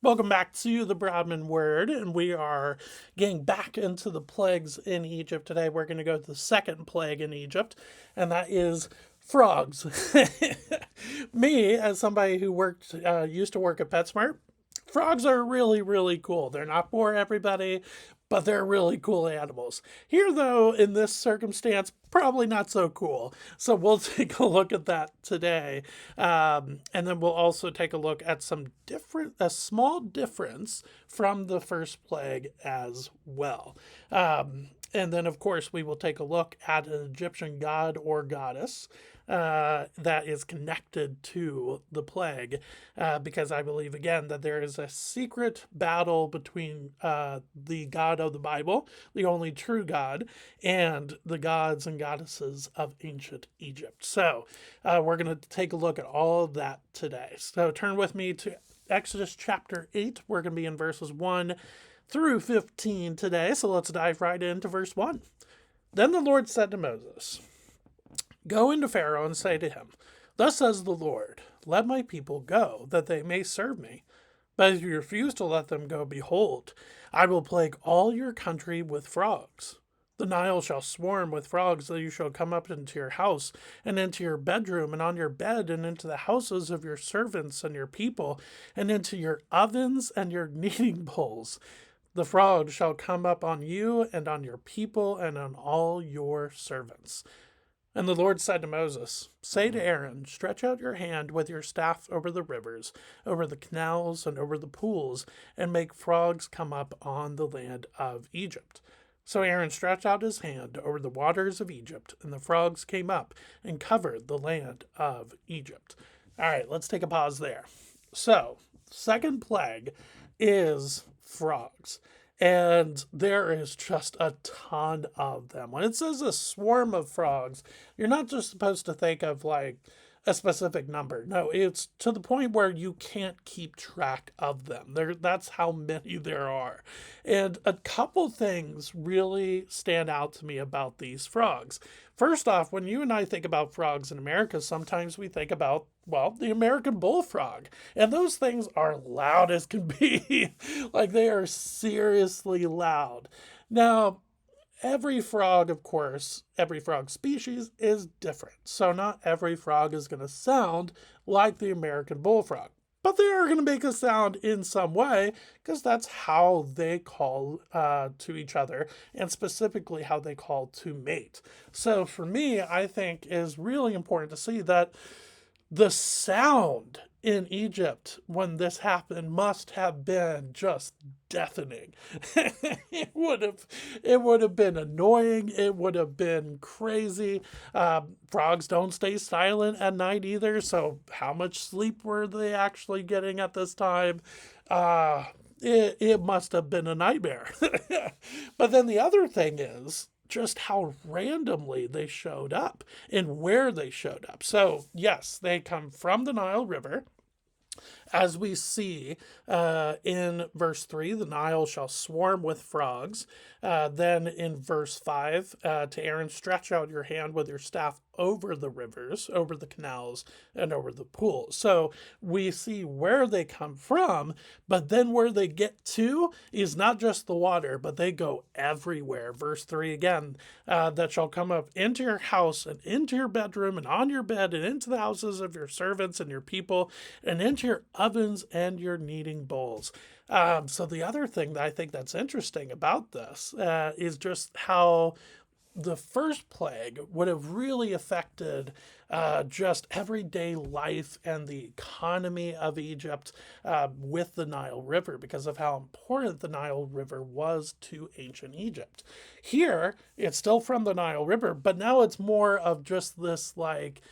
Welcome back to the Broadman Word, and we are getting back into the plagues in Egypt today. We're going to go to the second plague in Egypt, and that is frogs. Me, as somebody who used to work at PetSmart, frogs are really, really cool. They're not for everybody, but they're really cool animals. Here, though, in this circumstance, probably not so cool. So we'll take a look at that today. And then we'll also take a look at a small difference from the first plague as well. And then, of course, we will take a look at an Egyptian god or goddess that is connected to the plague, because I believe, again, that there is a secret battle between the God of the Bible, the only true God, and the gods and goddesses of ancient Egypt. So we're going to take a look at all of that today. So turn with me to Exodus chapter 8. We're going to be in verses 1 through 15 today. So let's dive right into verse 1. Then the Lord said to Moses, "Go into Pharaoh and say to him, 'Thus says the Lord, let my people go, that they may serve me. But if you refuse to let them go, behold, I will plague all your country with frogs. The Nile shall swarm with frogs, that you shall come up into your house, and into your bedroom, and on your bed, and into the houses of your servants and your people, and into your ovens and your kneading bowls. The frogs shall come up on you, and on your people, and on all your servants.' And the Lord said to Moses, 'Say to Aaron, stretch out your hand with your staff over the rivers, over the canals, and over the pools, and make frogs come up on the land of Egypt.' So Aaron stretched out his hand over the waters of Egypt, and the frogs came up and covered the land of Egypt." All right, let's take a pause there. So, second plague is frogs. And there is just a ton of them. When it says a swarm of frogs, you're not just supposed to think of like a specific number. No, it's to the point where you can't keep track of them. That's how many there are. And a couple things really stand out to me about these frogs. First off, when you and I think about frogs in America, sometimes we think about, well, the American bullfrog. And those things are loud as can be. Like, they are seriously loud. Now, every frog, of course, every frog species is different. So not every frog is going to sound like the American bullfrog. But they are going to make a sound in some way, because that's how they call to each other, and specifically how they call to mate. So for me, I think it is really important to see that the sound in Egypt when this happened must have been just deafening. it would have been annoying. It would have been crazy. Frogs don't stay silent at night either. So how much sleep were they actually getting at this time? It must have been a nightmare. But then the other thing is just how randomly they showed up and where they showed up. So, yes, they come from the Nile River. As we see in verse 3, the Nile shall swarm with frogs. Then in verse 5, to Aaron, stretch out your hand with your staff over the rivers, over the canals, and over the pools. So we see where they come from, but then where they get to is not just the water, but they go everywhere. Verse 3 again, that shall come up into your house, and into your bedroom, and on your bed, and into the houses of your servants and your people, and into your ovens and your kneading bowls. So the other thing that I think that's interesting about this is just how the first plague would have really affected just everyday life and the economy of Egypt with the Nile River, because of how important the Nile River was to ancient Egypt. Here, it's still from the Nile River, but now it's more of just this like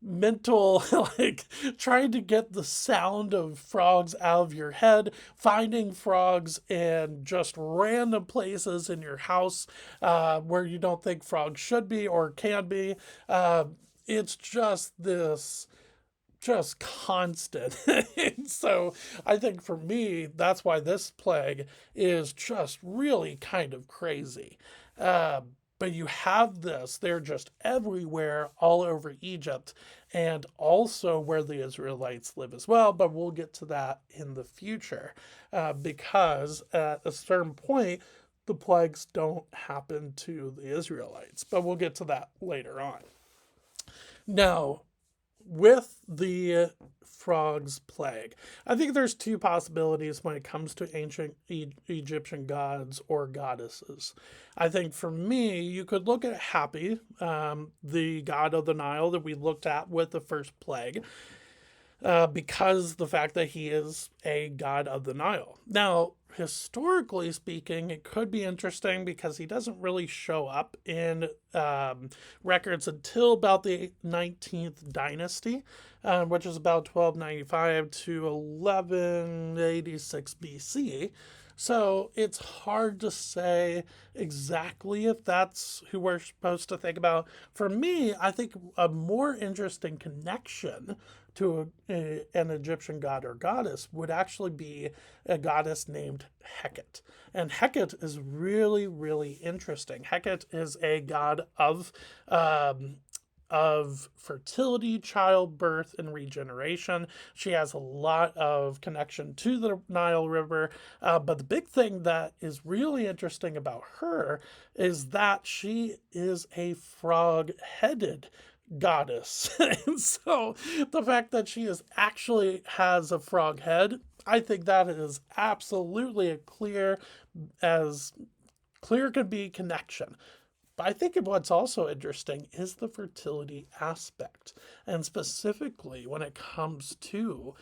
mental, like trying to get the sound of frogs out of your head, finding frogs in just random places in your house where you don't think frogs should be or can be. It's just this just constant. So I think for me, that's why this plague is just really kind of crazy. But you have this, they're just everywhere, all over Egypt, and also where the Israelites live as well. But we'll get to that in the future because at a certain point, the plagues don't happen to the Israelites. But we'll get to that later on. Now, with the frogs plague, I think there's two possibilities when it comes to ancient Egyptian gods or goddesses. I think for me, you could look at Hapy, the god of the Nile that we looked at with the first plague, because the fact that he is a god of the Nile. Now, historically speaking, it could be interesting because he doesn't really show up in records until about the 19th dynasty, which is about 1295 to 1186 BC. So it's hard to say exactly if that's who we're supposed to think about. For me, I think a more interesting connection to an Egyptian god or goddess would actually be a goddess named Heket. And Heket is really, really interesting. Heket is a god of fertility, childbirth, and regeneration. She has a lot of connection to the Nile River. But the big thing that is really interesting about her is that she is a frog-headed goddess. And so the fact that she is actually has a frog head, I think that is absolutely as clear could be connection. But I think what's also interesting is the fertility aspect, and specifically when it comes to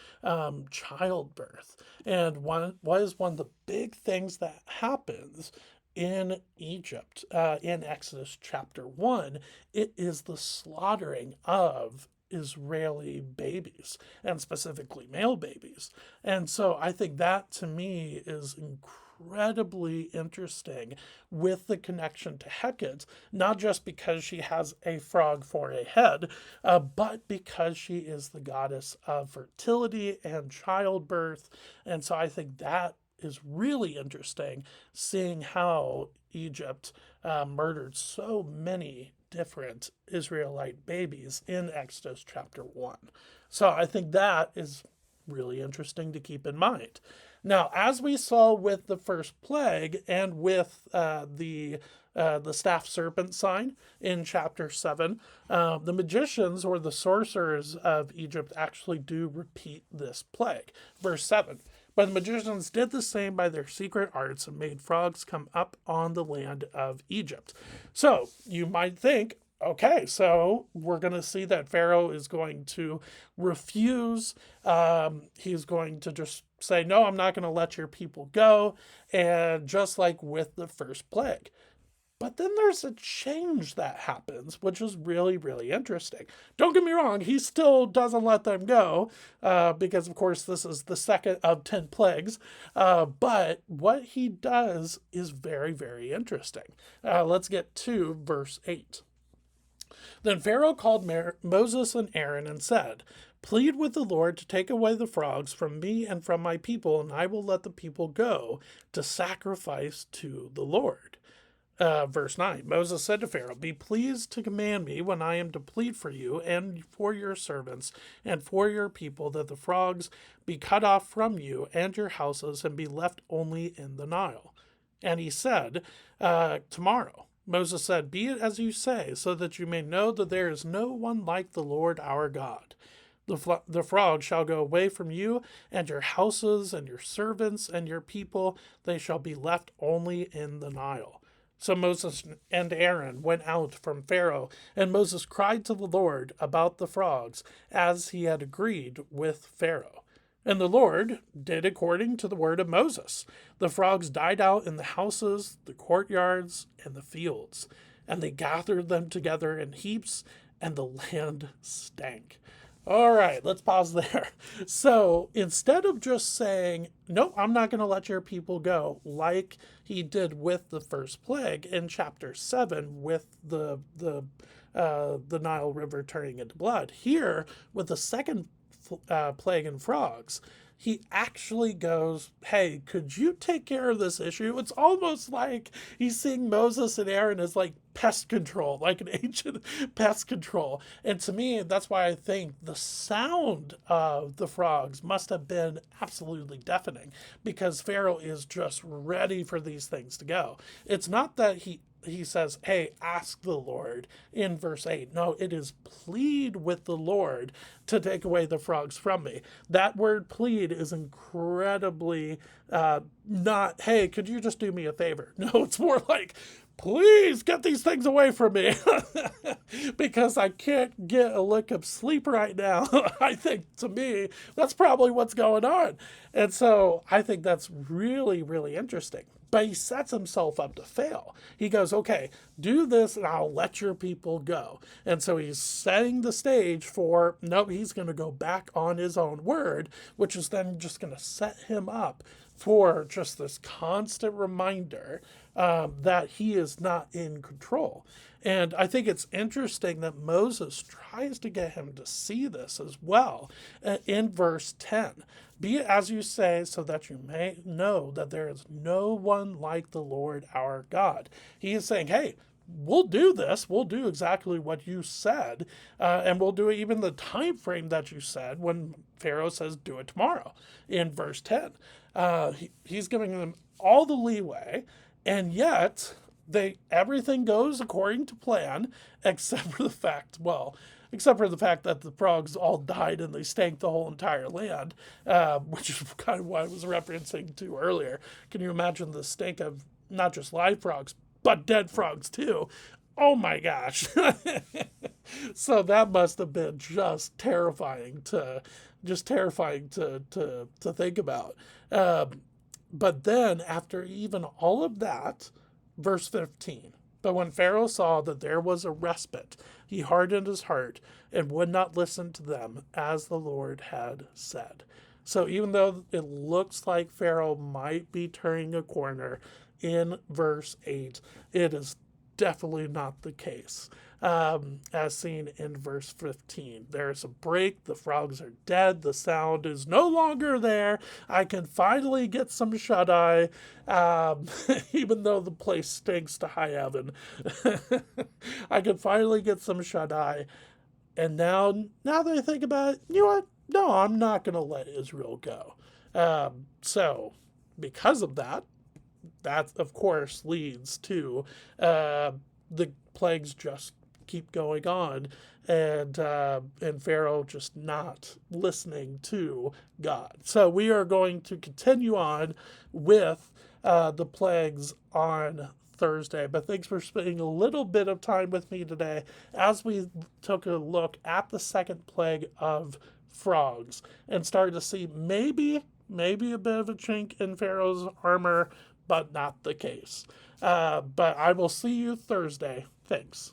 childbirth. And what is one of the big things that happens in Egypt, in Exodus chapter 1, it is the slaughtering of Israeli babies, and specifically male babies. And so I think that to me is incredibly interesting with the connection to Heket, not just because she has a frog for a head, but because she is the goddess of fertility and childbirth. And so I think that is really interesting, seeing how Egypt murdered so many different Israelite babies in Exodus chapter 1. So I think that is really interesting to keep in mind. Now, as we saw with the first plague and with the staff serpent sign in chapter 7, the magicians or the sorcerers of Egypt actually do repeat this plague. Verse 7. But the magicians did the same by their secret arts and made frogs come up on the land of Egypt. So you might think, okay, so we're going to see that Pharaoh is going to refuse. He's going to just say, no, I'm not going to let your people go. And just like with the first plague. But then there's a change that happens, which is really, really interesting. Don't get me wrong, he still doesn't let them go, because, of course, this is the second of 10 plagues. But what he does is very, very interesting. Let's get to verse 8. Then Pharaoh called Moses and Aaron and said, plead with the Lord to take away the frogs from me and from my people, and I will let the people go to sacrifice to the Lord. Verse 9, Moses said to Pharaoh, be pleased to command me when I am to plead for you and for your servants and for your people that the frogs be cut off from you and your houses and be left only in the Nile. And he said, tomorrow. Moses said, be it as you say, so that you may know that there is no one like the Lord our God. The frog shall go away from you, and your houses and your servants and your people, they shall be left only in the Nile. So Moses and Aaron went out from Pharaoh, and Moses cried to the Lord about the frogs, as he had agreed with Pharaoh. And the Lord did according to the word of Moses. The frogs died out in the houses, the courtyards, and the fields, and they gathered them together in heaps, and the land stank. All right, let's pause there. So instead of just saying, nope, I'm not going to let your people go, like he did with the first plague in chapter 7 with the Nile River turning into blood, here with the second plague in frogs, he actually goes, hey, could you take care of this issue? It's almost like he's seeing Moses and Aaron as like pest control, like an ancient pest control. And to me, that's why I think the sound of the frogs must have been absolutely deafening, because Pharaoh is just ready for these things to go. It's not that he says, hey, ask the Lord in verse 8. No, it is plead with the Lord to take away the frogs from me. That word plead is incredibly not, hey, could you just do me a favor? No, it's more like, please get these things away from me because I can't get a lick of sleep right now. I think, to me, that's probably what's going on. And so I think that's really, really interesting. But he sets himself up to fail. He goes, okay, do this and I'll let your people go. And so he's setting the stage for, nope, he's going to go back on his own word, which is then just going to set him up for just this constant reminder that he is not in control. And I think it's interesting that Moses tries to get him to see this as well in verse 10. Be it as you say, so that you may know that there is no one like the Lord our God. He is saying, hey, we'll do this. We'll do exactly what you said. And we'll do it even the time frame that you said when Pharaoh says, do it tomorrow in verse 10. He's giving them all the leeway. And yet, everything goes according to plan, except for the fact that the frogs all died and they stank the whole entire land, which is kind of what I was referencing to earlier. Can you imagine the stink of not just live frogs, but dead frogs too? Oh my gosh. So that must have been just terrifying to think about. But then, after even all of that, verse 15, but when Pharaoh saw that there was a respite, he hardened his heart and would not listen to them as the Lord had said. So even though it looks like Pharaoh might be turning a corner in verse 8, it is definitely not the case. As seen in verse 15. There's a break, the frogs are dead, the sound is no longer there, I can finally get some shut-eye, even though the place stinks to high heaven. I can finally get some shut-eye, and now that I think about it, you know what? No, I'm not going to let Israel go. So, because of that, of course leads to the plagues just keep going on, and Pharaoh just not listening to God. So we are going to continue on with the plagues on Thursday. But thanks for spending a little bit of time with me today as we took a look at the second plague of frogs and started to see maybe a bit of a chink in Pharaoh's armor, but not the case. But I will see you Thursday. Thanks.